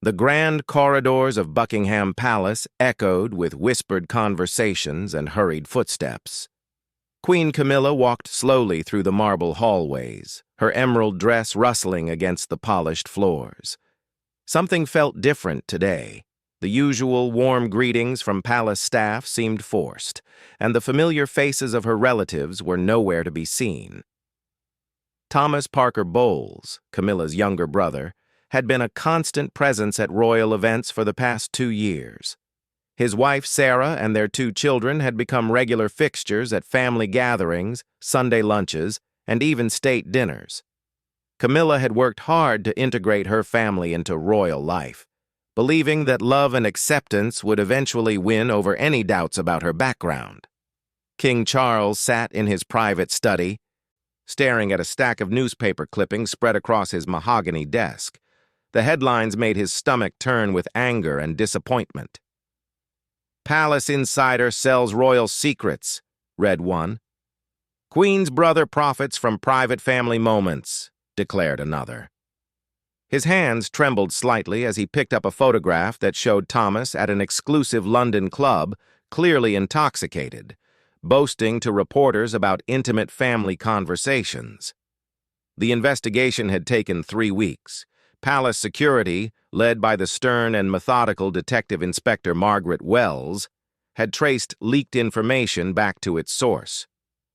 The grand corridors of Buckingham Palace echoed with whispered conversations and hurried footsteps. Queen Camilla walked slowly through the marble hallways, her emerald dress rustling against the polished floors. Something felt different today. The usual warm greetings from palace staff seemed forced, and the familiar faces of her relatives were nowhere to be seen. Thomas Parker Bowles, Camilla's younger brother, had been a constant presence at royal events for the past 2 years. His wife, Sarah, and their 2 children had become regular fixtures at family gatherings, Sunday lunches, and even state dinners. Camilla had worked hard to integrate her family into royal life, believing that love and acceptance would eventually win over any doubts about her background. King Charles sat in his private study, staring at a stack of newspaper clippings spread across his mahogany desk. The headlines made his stomach turn with anger and disappointment. "Palace Insider sells royal secrets," read one. "Queen's brother profits from private family moments," declared another. His hands trembled slightly as he picked up a photograph that showed Thomas at an exclusive London club, clearly intoxicated, boasting to reporters about intimate family conversations. The investigation had taken 3 weeks. Palace security, led by the stern and methodical Detective Inspector Margaret Wells, had traced leaked information back to its source.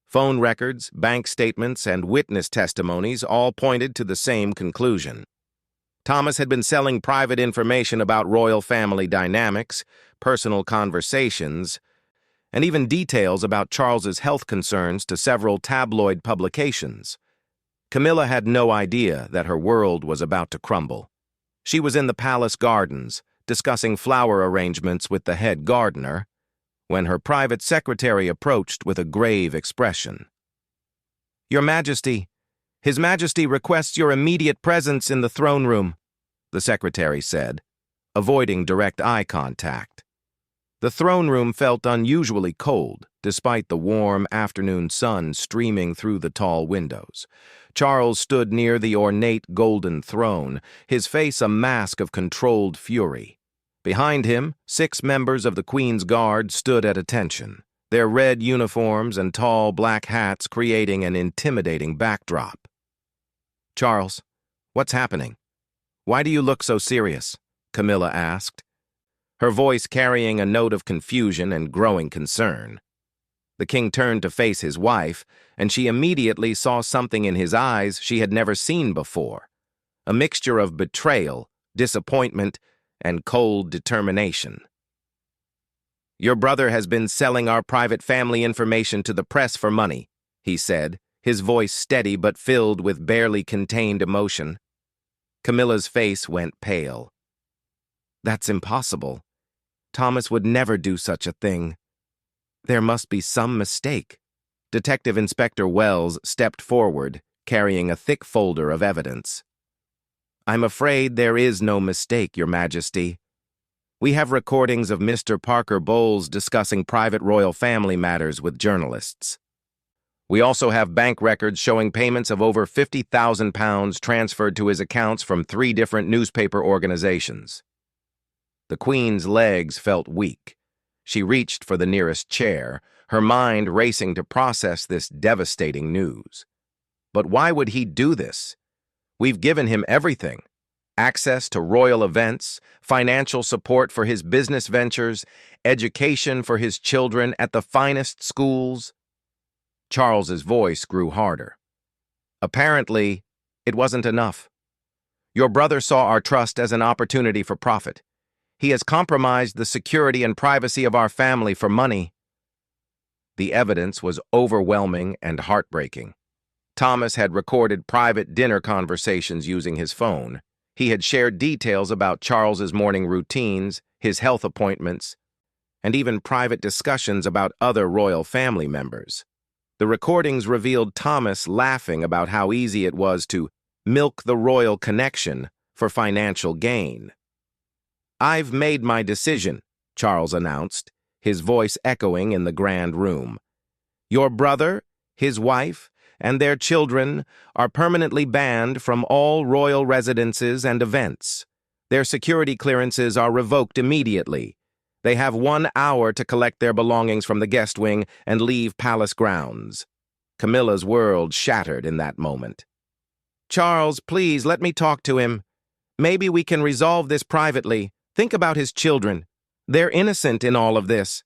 Phone records, bank statements, and witness testimonies all pointed to the same conclusion. Thomas had been selling private information about royal family dynamics, personal conversations, and even details about Charles's health concerns to several tabloid publications. Camilla had no idea that her world was about to crumble. She was in the palace gardens, discussing flower arrangements with the head gardener, when her private secretary approached with a grave expression. "Your Majesty, His Majesty requests your immediate presence in the throne room," the secretary said, avoiding direct eye contact. The throne room felt unusually cold, despite the warm afternoon sun streaming through the tall windows. Charles stood near the ornate golden throne, his face a mask of controlled fury. Behind him, 6 members of the Queen's Guard stood at attention, their red uniforms and tall black hats creating an intimidating backdrop. "Charles, what's happening? Why do you look so serious?" Camilla asked, her voice carrying a note of confusion and growing concern. The king turned to face his wife, and she immediately saw something in his eyes she had never seen before, a mixture of betrayal, disappointment, and cold determination. "Your brother has been selling our private family information to the press for money," he said, his voice steady but filled with barely contained emotion. Camilla's face went pale. "That's impossible. Thomas would never do such a thing. There must be some mistake." Detective Inspector Wells stepped forward, carrying a thick folder of evidence. "I'm afraid there is no mistake, Your Majesty. We have recordings of Mr. Parker Bowles discussing private royal family matters with journalists. We also have bank records showing payments of over £50,000 transferred to his accounts from 3 different newspaper organizations." The Queen's legs felt weak. She reached for the nearest chair, her mind racing to process this devastating news. But why would he do this? We've given him everything: access to royal events, financial support for his business ventures, education for his children at the finest schools. Charles's voice grew harder. "Apparently, it wasn't enough. Your brother saw our trust as an opportunity for profit. He has compromised the security and privacy of our family for money." The evidence was overwhelming and heartbreaking. Thomas had recorded private dinner conversations using his phone. He had shared details about Charles's morning routines, his health appointments, and even private discussions about other royal family members. The recordings revealed Thomas laughing about how easy it was to milk the royal connection for financial gain. "I've made my decision," Charles announced, his voice echoing in the grand room. "Your brother, his wife, and their children are permanently banned from all royal residences and events. Their security clearances are revoked immediately. They have 1 hour to collect their belongings from the guest wing and leave palace grounds. Camilla's world shattered in that moment. Charles, please, let me talk to him. Maybe we can resolve this privately. Think about his children. They're innocent in all of this.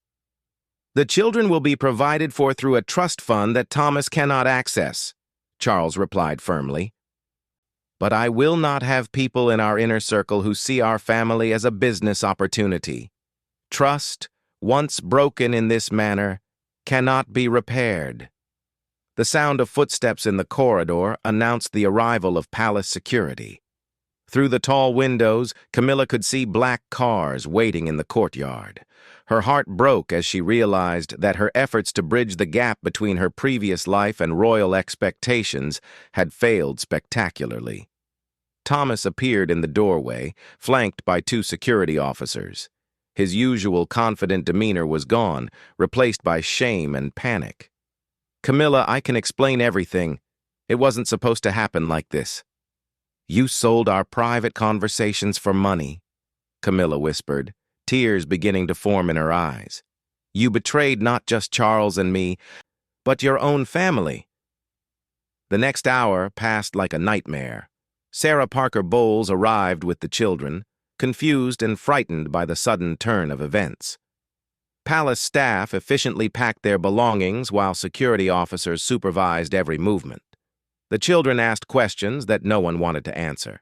The children will be provided for through a trust fund that Thomas cannot access, Charles replied firmly. But I will not have people in our inner circle who see our family as a business opportunity. Trust, once broken in this manner, cannot be repaired. The sound of footsteps in the corridor announced the arrival of palace security. Through the tall windows, Camilla could see black cars waiting in the courtyard. Her heart broke as she realized that her efforts to bridge the gap between her previous life and royal expectations had failed spectacularly. Thomas appeared in the doorway, flanked by 2 security officers. His usual confident demeanor was gone, replaced by shame and panic. Camilla, I can explain everything. It wasn't supposed to happen like this. You sold our private conversations for money, Camilla whispered, tears beginning to form in her eyes. You betrayed not just Charles and me, but your own family. The next hour passed like a nightmare. Sarah Parker Bowles arrived with the children, confused and frightened by the sudden turn of events. Palace staff efficiently packed their belongings while security officers supervised every movement. The children asked questions that no one wanted to answer.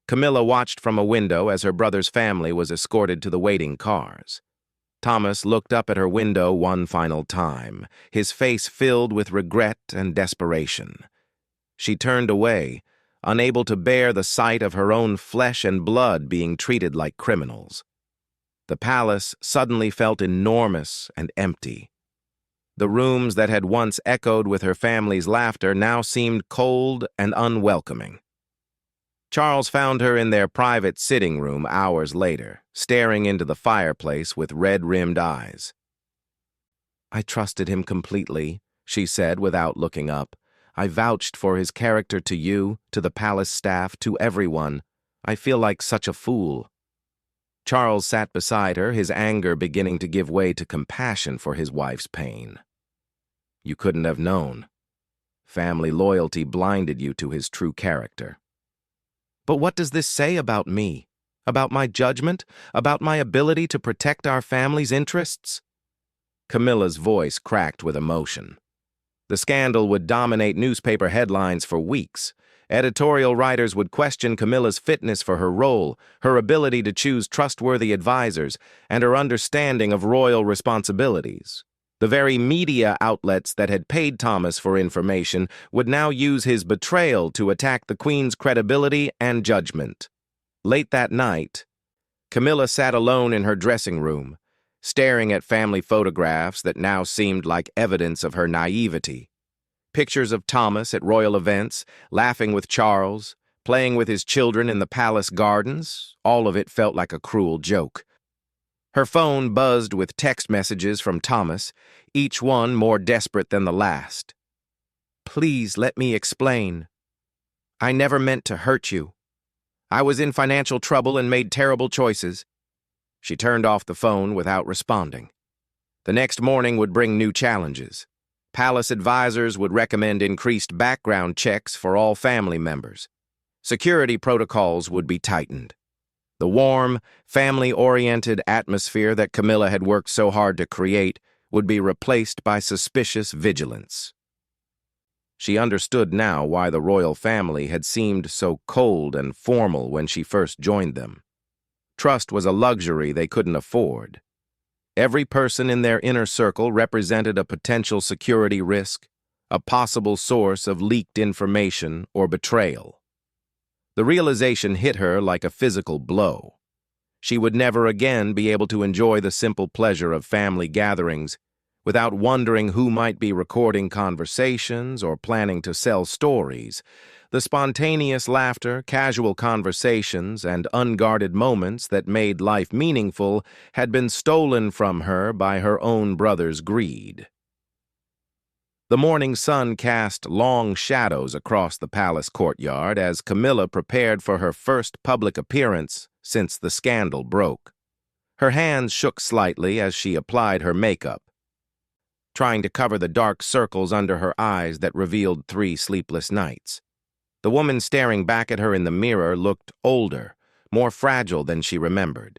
Camilla watched from a window as her brother's family was escorted to the waiting cars. Thomas looked up at her window one final time, his face filled with regret and desperation. She turned away, unable to bear the sight of her own flesh and blood being treated like criminals. The palace suddenly felt enormous and empty. The rooms that had once echoed with her family's laughter now seemed cold and unwelcoming. Charles found her in their private sitting room hours later, staring into the fireplace with red-rimmed eyes. I trusted him completely, she said without looking up. I vouched for his character to you, to the palace staff, to everyone. I feel like such a fool. Charles sat beside her, his anger beginning to give way to compassion for his wife's pain. You couldn't have known. Family loyalty blinded you to his true character. But what does this say about me? About my judgment? About my ability to protect our family's interests? Camilla's voice cracked with emotion. The scandal would dominate newspaper headlines for weeks. Editorial writers would question Camilla's fitness for her role, her ability to choose trustworthy advisors, and her understanding of royal responsibilities. The very media outlets that had paid Thomas for information would now use his betrayal to attack the Queen's credibility and judgment. Late that night, Camilla sat alone in her dressing room, staring at family photographs that now seemed like evidence of her naivety. Pictures of Thomas at royal events, laughing with Charles, playing with his children in the palace gardens, all of it felt like a cruel joke. Her phone buzzed with text messages from Thomas, each one more desperate than the last. Please let me explain. I never meant to hurt you. I was in financial trouble and made terrible choices. She turned off the phone without responding. The next morning would bring new challenges. Palace advisors would recommend increased background checks for all family members. Security protocols would be tightened. The warm, family-oriented atmosphere that Camilla had worked so hard to create would be replaced by suspicious vigilance. She understood now why the royal family had seemed so cold and formal when she first joined them. Trust was a luxury they couldn't afford. Every person in their inner circle represented a potential security risk, a possible source of leaked information or betrayal. The realization hit her like a physical blow. She would never again be able to enjoy the simple pleasure of family gatherings without wondering who might be recording conversations or planning to sell stories. The spontaneous laughter, casual conversations, and unguarded moments that made life meaningful had been stolen from her by her own brother's greed. The morning sun cast long shadows across the palace courtyard as Camilla prepared for her first public appearance since the scandal broke. Her hands shook slightly as she applied her makeup, trying to cover the dark circles under her eyes that revealed 3 sleepless nights. The woman staring back at her in the mirror looked older, more fragile than she remembered.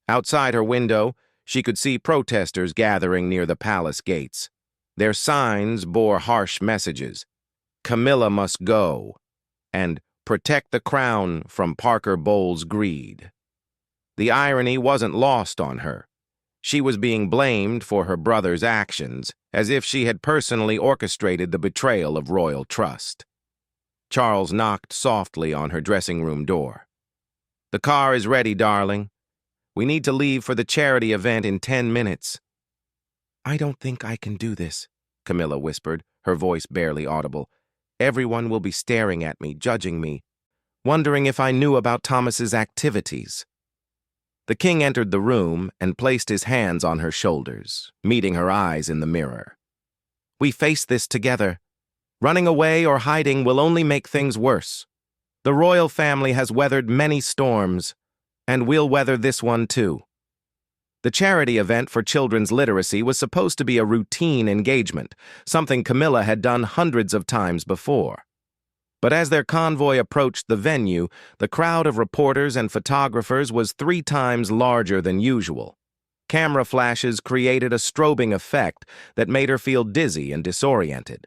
Outside her window, she could see protesters gathering near the palace gates. Their signs bore harsh messages: "Camilla must go," and "Protect the crown from Parker Bowles' greed." The irony wasn't lost on her. She was being blamed for her brother's actions, as if she had personally orchestrated the betrayal of royal trust. Charles knocked softly on her dressing room door. "The car is ready, darling. We need to leave for the charity event in 10 minutes. "I don't think I can do this," Camilla whispered, her voice barely audible. "Everyone will be staring at me, judging me, wondering if I knew about Thomas's activities." The king entered the room and placed his hands on her shoulders, meeting her eyes in the mirror. "We face this together. Running away or hiding will only make things worse. The royal family has weathered many storms, and we'll weather this one too." The charity event for children's literacy was supposed to be a routine engagement, something Camilla had done hundreds of times before. But as their convoy approached the venue, the crowd of reporters and photographers was 3 times larger than usual. Camera flashes created a strobing effect that made her feel dizzy and disoriented.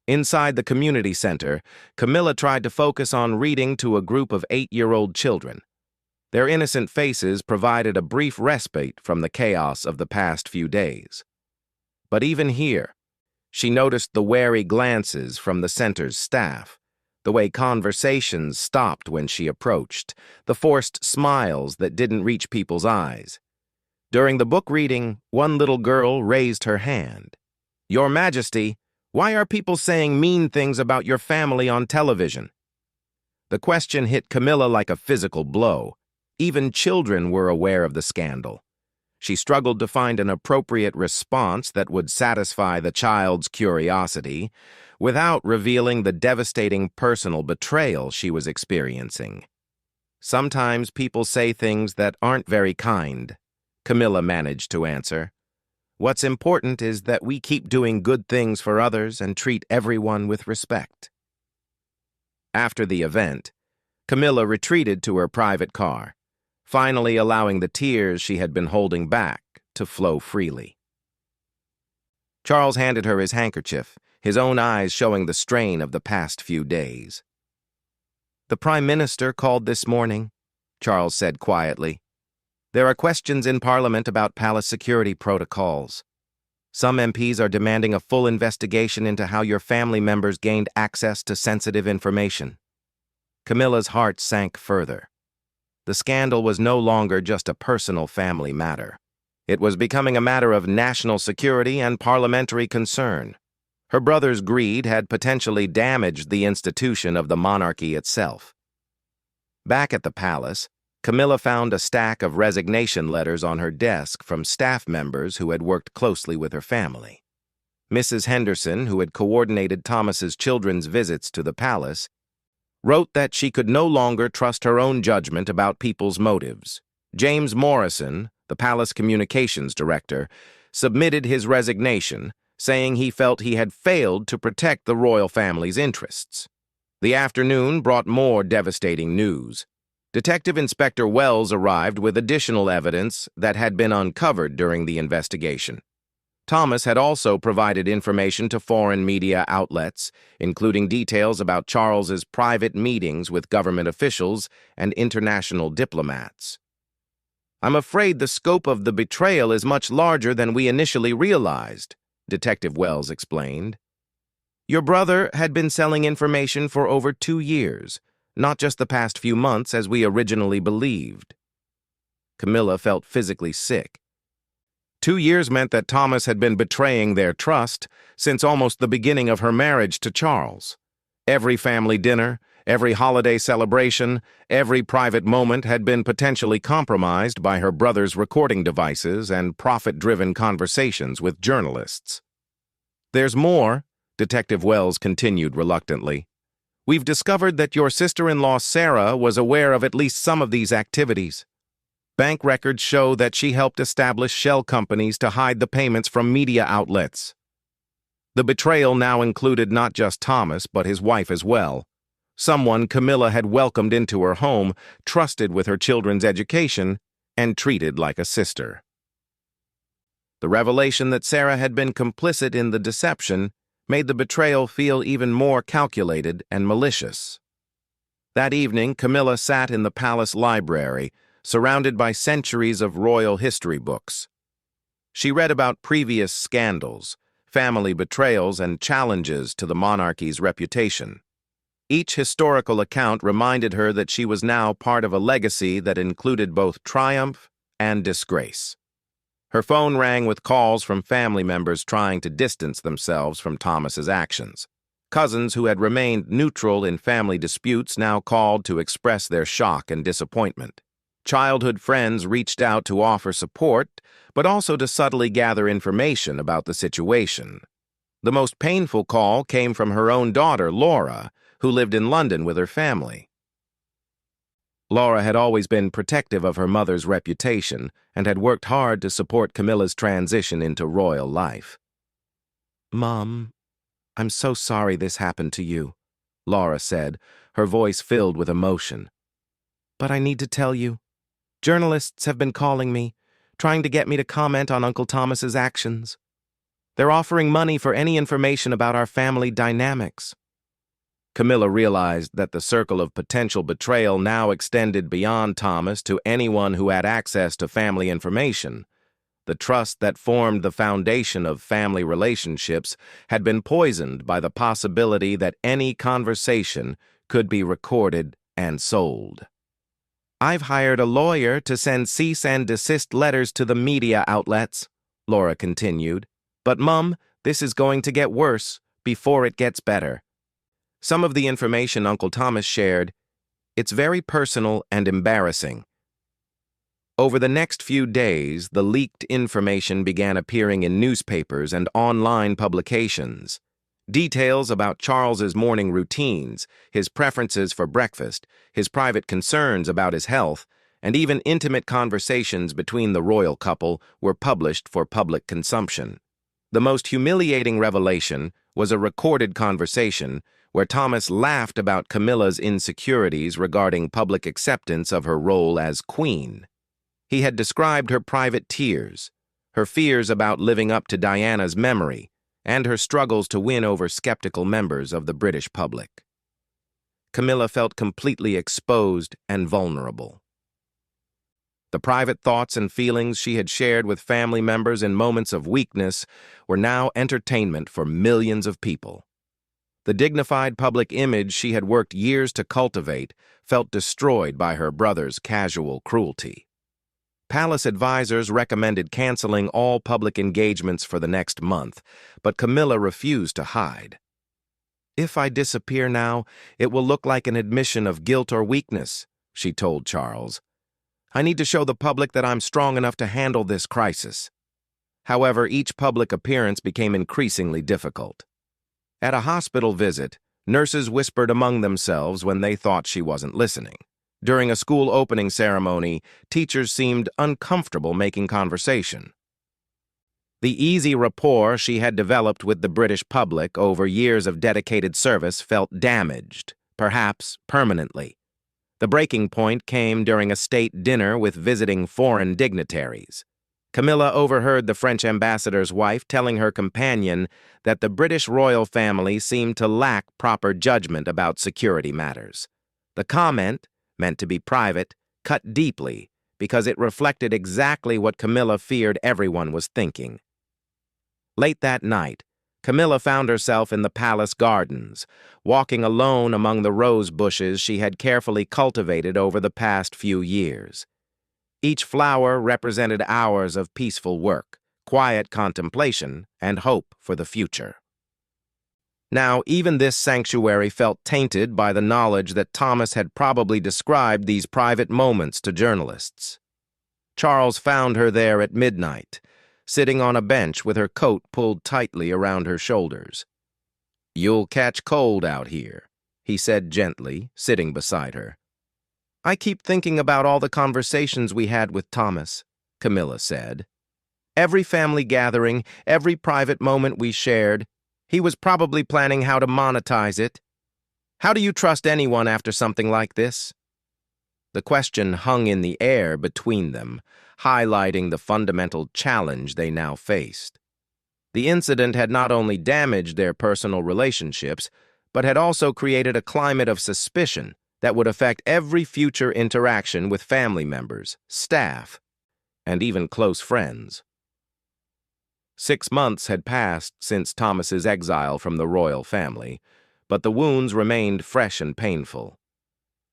Inside the community center, Camilla tried to focus on reading to a group of 8-year-old children. Their innocent faces provided a brief respite from the chaos of the past few days. But even here, she noticed the wary glances from the center's staff, the way conversations stopped when she approached, the forced smiles that didn't reach people's eyes. During the book reading, one little girl raised her hand. "Your Majesty, why are people saying mean things about your family on television?" The question hit Camilla like a physical blow. Even children were aware of the scandal. She struggled to find an appropriate response that would satisfy the child's curiosity without revealing the devastating personal betrayal she was experiencing. "Sometimes people say things that aren't very kind," Camilla managed to answer. "What's important is that we keep doing good things for others and treat everyone with respect." After the event, Camilla retreated to her private car, finally allowing the tears she had been holding back to flow freely. Charles handed her his handkerchief, his own eyes showing the strain of the past few days. "The Prime Minister called this morning," Charles said quietly. "There are questions in Parliament about palace security protocols. Some MPs are demanding a full investigation into how your family members gained access to sensitive information." Camilla's heart sank further. The scandal was no longer just a personal family matter. It was becoming a matter of national security and parliamentary concern. Her brother's greed had potentially damaged the institution of the monarchy itself. Back at the palace, Camilla found a stack of resignation letters on her desk from staff members who had worked closely with her family. Mrs. Henderson, who had coordinated Thomas's children's visits to the palace, wrote that she could no longer trust her own judgment about people's motives. James Morrison, the palace communications director, submitted his resignation, saying he felt he had failed to protect the royal family's interests. The afternoon brought more devastating news. Detective Inspector Wells arrived with additional evidence that had been uncovered during the investigation. Thomas had also provided information to foreign media outlets, including details about Charles's private meetings with government officials and international diplomats. "I'm afraid the scope of the betrayal is much larger than we initially realized," Detective Wells explained. "Your brother had been selling information for over 2 years, not just the past few months as we originally believed." Camilla felt physically sick. 2 years meant that Thomas had been betraying their trust since almost the beginning of her marriage to Charles. Every family dinner, every holiday celebration, every private moment had been potentially compromised by her brother's recording devices and profit-driven conversations with journalists. "There's more," Detective Wells continued reluctantly. We've discovered that your sister-in-law Sarah was aware of at least some of these activities. Bank records show that she helped establish shell companies to hide the payments from media outlets. The betrayal now included not just Thomas, but his wife as well. Someone Camilla had welcomed into her home, trusted with her children's education, and treated like a sister. The revelation that Sarah had been complicit in the deception made the betrayal feel even more calculated and malicious. That evening, Camilla sat in the palace library, surrounded by centuries of royal history books. She read about previous scandals, family betrayals, and challenges to the monarchy's reputation. Each historical account reminded her that she was now part of a legacy that included both triumph and disgrace. Her phone rang with calls from family members trying to distance themselves from Thomas's actions. Cousins who had remained neutral in family disputes now called to express their shock and disappointment. Childhood friends reached out to offer support, but also to subtly gather information about the situation. The most painful call came from her own daughter, Laura, who lived in London with her family. Laura had always been protective of her mother's reputation and had worked hard to support Camilla's transition into royal life. "Mom, I'm so sorry this happened to you," Laura said, her voice filled with emotion. "But I need to tell you, journalists have been calling me, trying to get me to comment on Uncle Thomas's actions. They're offering money for any information about our family dynamics." Camilla realized that the circle of potential betrayal now extended beyond Thomas to anyone who had access to family information. The trust that formed the foundation of family relationships had been poisoned by the possibility that any conversation could be recorded and sold. "I've hired a lawyer to send cease and desist letters to the media outlets," Laura continued. "But, Mum, this is going to get worse before it gets better. Some of the information Uncle Thomas shared, it's very personal and embarrassing." Over the next few days, the leaked information began appearing in newspapers and online publications. Details about Charles's morning routines, his preferences for breakfast, his private concerns about his health, and even intimate conversations between the royal couple were published for public consumption. The most humiliating revelation was a recorded conversation where Thomas laughed about Camilla's insecurities regarding public acceptance of her role as queen. He had described her private tears, her fears about living up to Diana's memory, and her struggles to win over skeptical members of the British public. Camilla felt completely exposed and vulnerable. The private thoughts and feelings she had shared with family members in moments of weakness were now entertainment for millions of people. The dignified public image she had worked years to cultivate felt destroyed by her brother's casual cruelty. Palace advisors recommended canceling all public engagements for the next month, but Camilla refused to hide. "If I disappear now, it will look like an admission of guilt or weakness," she told Charles. "I need to show the public that I'm strong enough to handle this crisis." However, each public appearance became increasingly difficult. At a hospital visit, nurses whispered among themselves when they thought she wasn't listening. During a school opening ceremony, teachers seemed uncomfortable making conversation. The easy rapport she had developed with the British public over years of dedicated service felt damaged, perhaps permanently. The breaking point came during a state dinner with visiting foreign dignitaries. Camilla overheard the French ambassador's wife telling her companion that the British royal family seemed to lack proper judgment about security matters. The comment, meant to be private, cut deeply because it reflected exactly what Camilla feared everyone was thinking. Late that night, Camilla found herself in the palace gardens, walking alone among the rose bushes she had carefully cultivated over the past few years. Each flower represented hours of peaceful work, quiet contemplation, and hope for the future. Now, even this sanctuary felt tainted by the knowledge that Thomas had probably described these private moments to journalists. Charles found her there at midnight, sitting on a bench with her coat pulled tightly around her shoulders. "You'll catch cold out here," he said gently, sitting beside her. I keep thinking about all the conversations we had with Thomas, Camilla said. Every family gathering, every private moment we shared, he was probably planning how to monetize it. How do you trust anyone after something like this? The question hung in the air between them, highlighting the fundamental challenge they now faced. The incident had not only damaged their personal relationships, but had also created a climate of suspicion that would affect every future interaction with family members, staff, and even close friends. 6 months had passed since Thomas's exile from the royal family, but the wounds remained fresh and painful.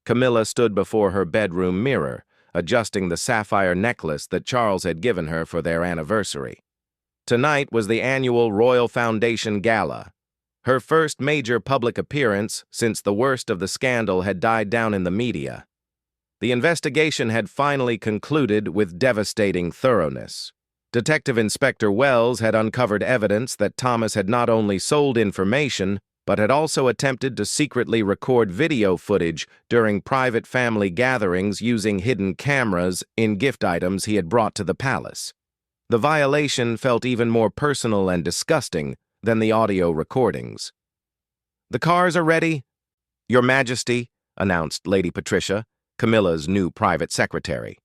Camilla stood before her bedroom mirror, adjusting the sapphire necklace that Charles had given her for their anniversary. Tonight was the annual Royal Foundation Gala, her first major public appearance since the worst of the scandal had died down in the media. The investigation had finally concluded with devastating thoroughness. Detective Inspector Wells had uncovered evidence that Thomas had not only sold information, but had also attempted to secretly record video footage during private family gatherings using hidden cameras in gift items he had brought to the palace. The violation felt even more personal and disgusting than the audio recordings. The cars are ready, Your Majesty, announced Lady Patricia, Camilla's new private secretary.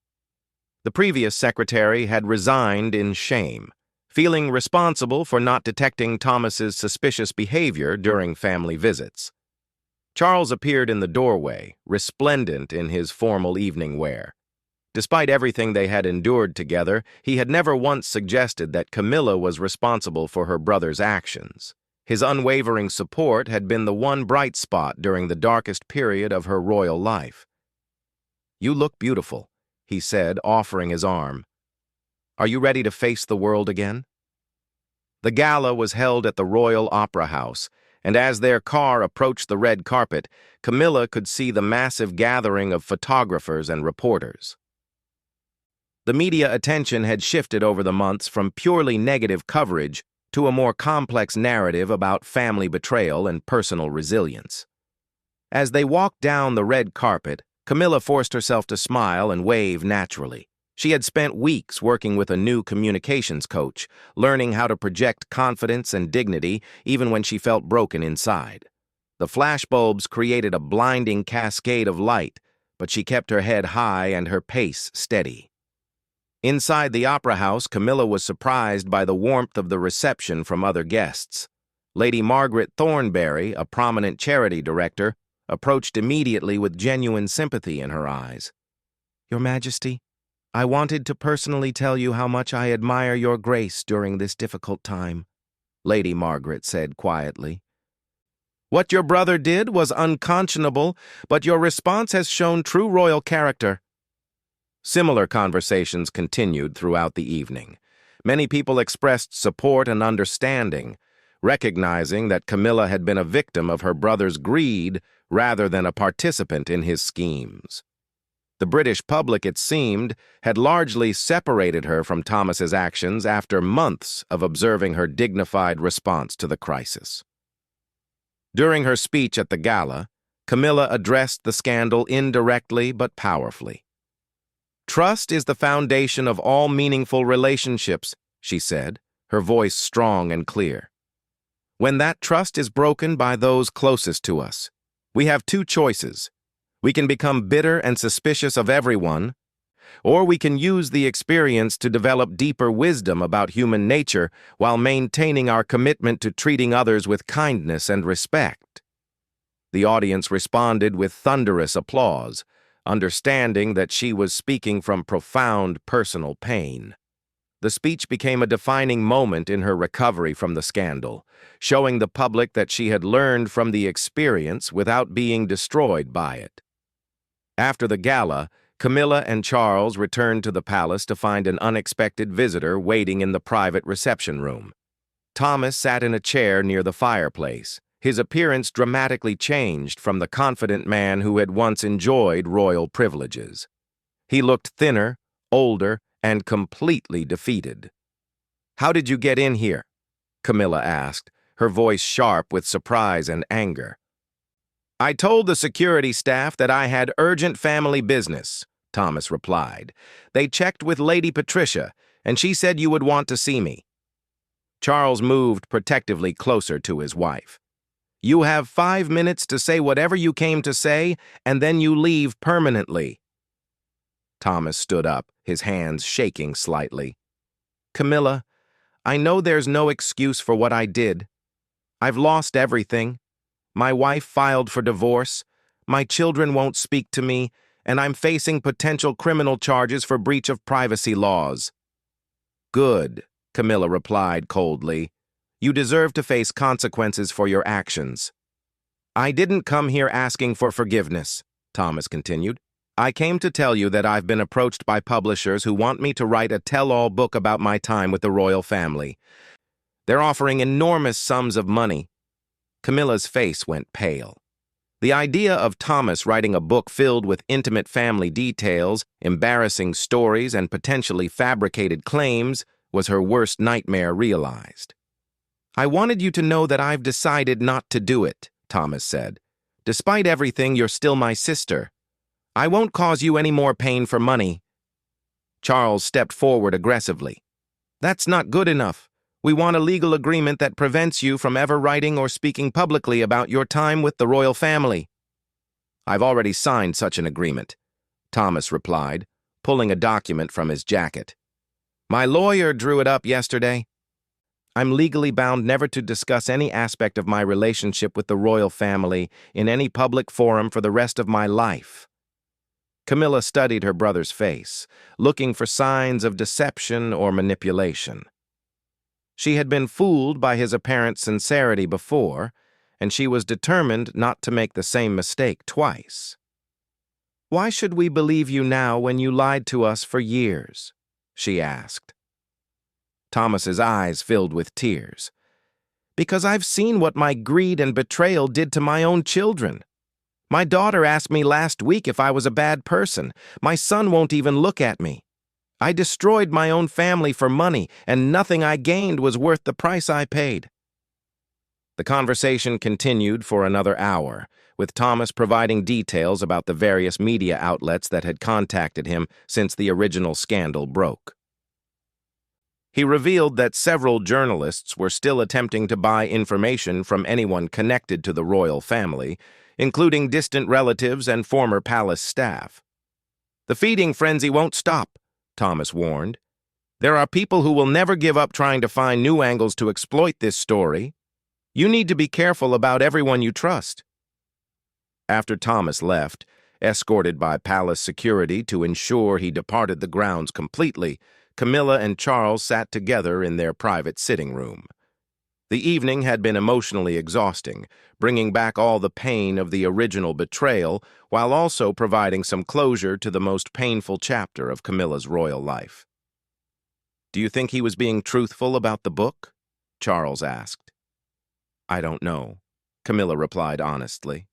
The previous secretary had resigned in shame, feeling responsible for not detecting Thomas's suspicious behavior during family visits. Charles appeared in the doorway, resplendent in his formal evening wear. Despite everything they had endured together, he had never once suggested that Camilla was responsible for her brother's actions. His unwavering support had been the one bright spot during the darkest period of her royal life. "You look beautiful," he said, offering his arm. "Are you ready to face the world again?" The gala was held at the Royal Opera House, and as their car approached the red carpet, Camilla could see the massive gathering of photographers and reporters. The media attention had shifted over the months from purely negative coverage to a more complex narrative about family betrayal and personal resilience. As they walked down the red carpet, Camilla forced herself to smile and wave naturally. She had spent weeks working with a new communications coach, learning how to project confidence and dignity even when she felt broken inside. The flashbulbs created a blinding cascade of light, but she kept her head high and her pace steady. Inside the opera house, Camilla was surprised by the warmth of the reception from other guests. Lady Margaret Thornberry, a prominent charity director, approached immediately with genuine sympathy in her eyes. "Your Majesty, I wanted to personally tell you how much I admire your grace during this difficult time," Lady Margaret said quietly. "What your brother did was unconscionable, but your response has shown true royal character." Similar conversations continued throughout the evening. Many people expressed support and understanding, recognizing that Camilla had been a victim of her brother's greed rather than a participant in his schemes. The British public, it seemed, had largely separated her from Thomas's actions after months of observing her dignified response to the crisis. During her speech at the gala, Camilla addressed the scandal indirectly but powerfully. "Trust is the foundation of all meaningful relationships," she said, her voice strong and clear. "When that trust is broken by those closest to us, we have two choices. We can become bitter and suspicious of everyone, or we can use the experience to develop deeper wisdom about human nature while maintaining our commitment to treating others with kindness and respect." The audience responded with thunderous applause, understanding that she was speaking from profound personal pain. The speech became a defining moment in her recovery from the scandal, showing the public that she had learned from the experience without being destroyed by it. After the gala, Camilla and Charles returned to the palace to find an unexpected visitor waiting in the private reception room. Thomas sat in a chair near the fireplace. His appearance dramatically changed from the confident man who had once enjoyed royal privileges. He looked thinner, older, and completely defeated. "How did you get in here?" Camilla asked, her voice sharp with surprise and anger. I told the security staff that I had urgent family business, Thomas replied. They checked with Lady Patricia, and she said you would want to see me. Charles moved protectively closer to his wife. You have 5 minutes to say whatever you came to say, and then you leave permanently. Thomas stood up, his hands shaking slightly. Camilla, I know there's no excuse for what I did. I've lost everything. My wife filed for divorce. My children won't speak to me, and I'm facing potential criminal charges for breach of privacy laws. Good, Camilla replied coldly. You deserve to face consequences for your actions. I didn't come here asking for forgiveness, Thomas continued. I came to tell you that I've been approached by publishers who want me to write a tell-all book about my time with the royal family. They're offering enormous sums of money. Camilla's face went pale. The idea of Thomas writing a book filled with intimate family details, embarrassing stories, and potentially fabricated claims was her worst nightmare realized. I wanted you to know that I've decided not to do it, Thomas said. Despite everything, you're still my sister. I won't cause you any more pain for money. Charles stepped forward aggressively. That's not good enough. We want a legal agreement that prevents you from ever writing or speaking publicly about your time with the royal family. I've already signed such an agreement, Thomas replied, pulling a document from his jacket. My lawyer drew it up yesterday. I'm legally bound never to discuss any aspect of my relationship with the royal family in any public forum for the rest of my life. Camilla studied her brother's face, looking for signs of deception or manipulation. She had been fooled by his apparent sincerity before, and she was determined not to make the same mistake twice. Why should we believe you now when you lied to us for years? She asked. Thomas's eyes filled with tears. Because I've seen what my greed and betrayal did to my own children. My daughter asked me last week if I was a bad person. My son won't even look at me. I destroyed my own family for money, and nothing I gained was worth the price I paid. The conversation continued for another hour, with Thomas providing details about the various media outlets that had contacted him since the original scandal broke. He revealed that several journalists were still attempting to buy information from anyone connected to the royal family, including distant relatives and former palace staff. The feeding frenzy won't stop, Thomas warned. There are people who will never give up trying to find new angles to exploit this story. You need to be careful about everyone you trust. After Thomas left, escorted by palace security to ensure he departed the grounds completely, Camilla and Charles sat together in their private sitting room. The evening had been emotionally exhausting, bringing back all the pain of the original betrayal while also providing some closure to the most painful chapter of Camilla's royal life. Do you think he was being truthful about the book? Charles asked. I don't know, Camilla replied honestly.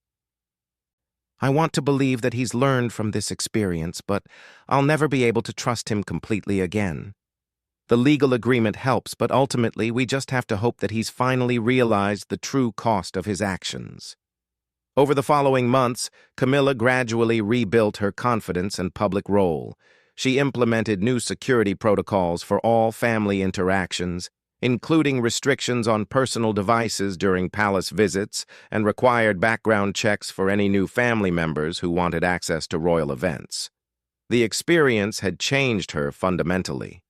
I want to believe that he's learned from this experience, but I'll never be able to trust him completely again. The legal agreement helps, but ultimately we just have to hope that he's finally realized the true cost of his actions. Over the following months, Camilla gradually rebuilt her confidence and public role. She implemented new security protocols for all family interactions, including restrictions on personal devices during palace visits and required background checks for any new family members who wanted access to royal events. The experience had changed her fundamentally.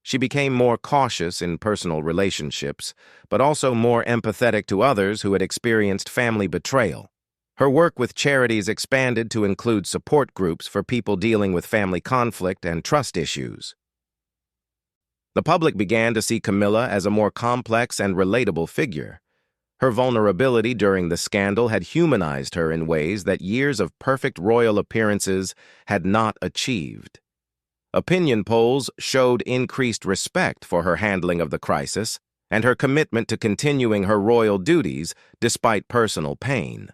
She became more cautious in personal relationships, but also more empathetic to others who had experienced family betrayal. Her work with charities expanded to include support groups for people dealing with family conflict and trust issues. The public began to see Camilla as a more complex and relatable figure. Her vulnerability during the scandal had humanized her in ways that years of perfect royal appearances had not achieved. Opinion polls showed increased respect for her handling of the crisis and her commitment to continuing her royal duties despite personal pain.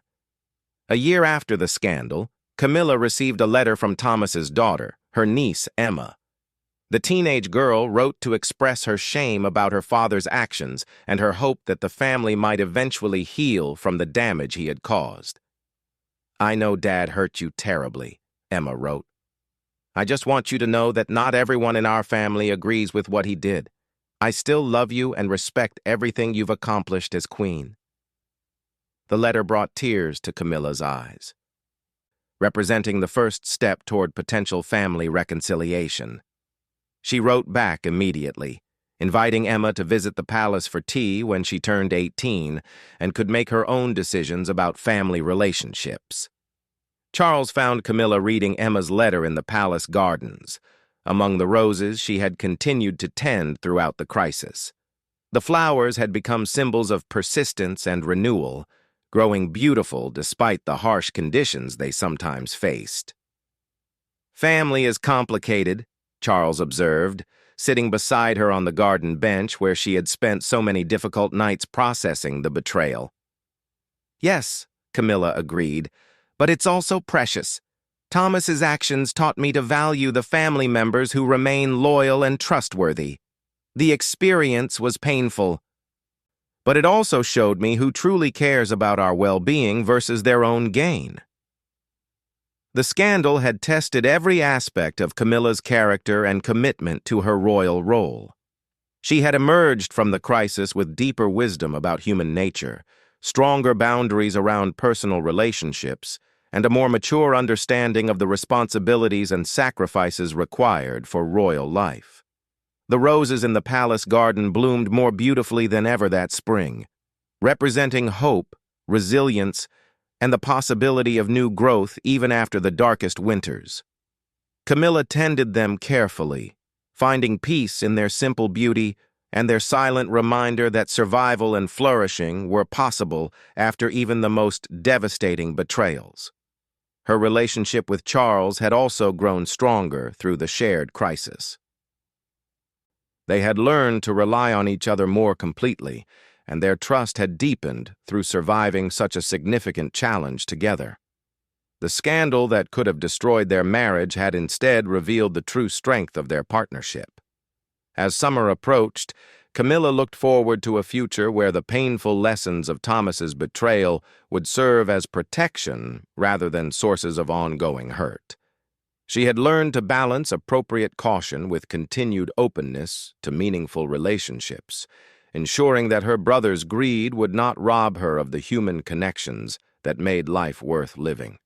A year after the scandal, Camilla received a letter from Thomas's daughter, her niece Emma. The teenage girl wrote to express her shame about her father's actions and her hope that the family might eventually heal from the damage he had caused. I know Dad hurt you terribly, Emma wrote. I just want you to know that not everyone in our family agrees with what he did. I still love you and respect everything you've accomplished as queen. The letter brought tears to Camilla's eyes, representing the first step toward potential family reconciliation. She wrote back immediately, inviting Emma to visit the palace for tea when she turned 18 and could make her own decisions about family relationships. Charles found Camilla reading Emma's letter in the palace gardens, among the roses she had continued to tend throughout the crisis. The flowers had become symbols of persistence and renewal, growing beautiful despite the harsh conditions they sometimes faced. Family is complicated, Charles observed, sitting beside her on the garden bench where she had spent so many difficult nights processing the betrayal. Yes, Camilla agreed, but it's also precious. Thomas's actions taught me to value the family members who remain loyal and trustworthy. The experience was painful, but it also showed me who truly cares about our well-being versus their own gain. The scandal had tested every aspect of Camilla's character and commitment to her royal role. She had emerged from the crisis with deeper wisdom about human nature, stronger boundaries around personal relationships, and a more mature understanding of the responsibilities and sacrifices required for royal life. The roses in the palace garden bloomed more beautifully than ever that spring, representing hope, resilience, and the possibility of new growth even after the darkest winters. Camilla tended them carefully, finding peace in their simple beauty and their silent reminder that survival and flourishing were possible after even the most devastating betrayals. Her relationship with Charles had also grown stronger through the shared crisis. They had learned to rely on each other more completely, and their trust had deepened through surviving such a significant challenge together. The scandal that could have destroyed their marriage had instead revealed the true strength of their partnership. As summer approached, Camilla looked forward to a future where the painful lessons of Thomas's betrayal would serve as protection rather than sources of ongoing hurt. She had learned to balance appropriate caution with continued openness to meaningful relationships, ensuring that her brother's greed would not rob her of the human connections that made life worth living.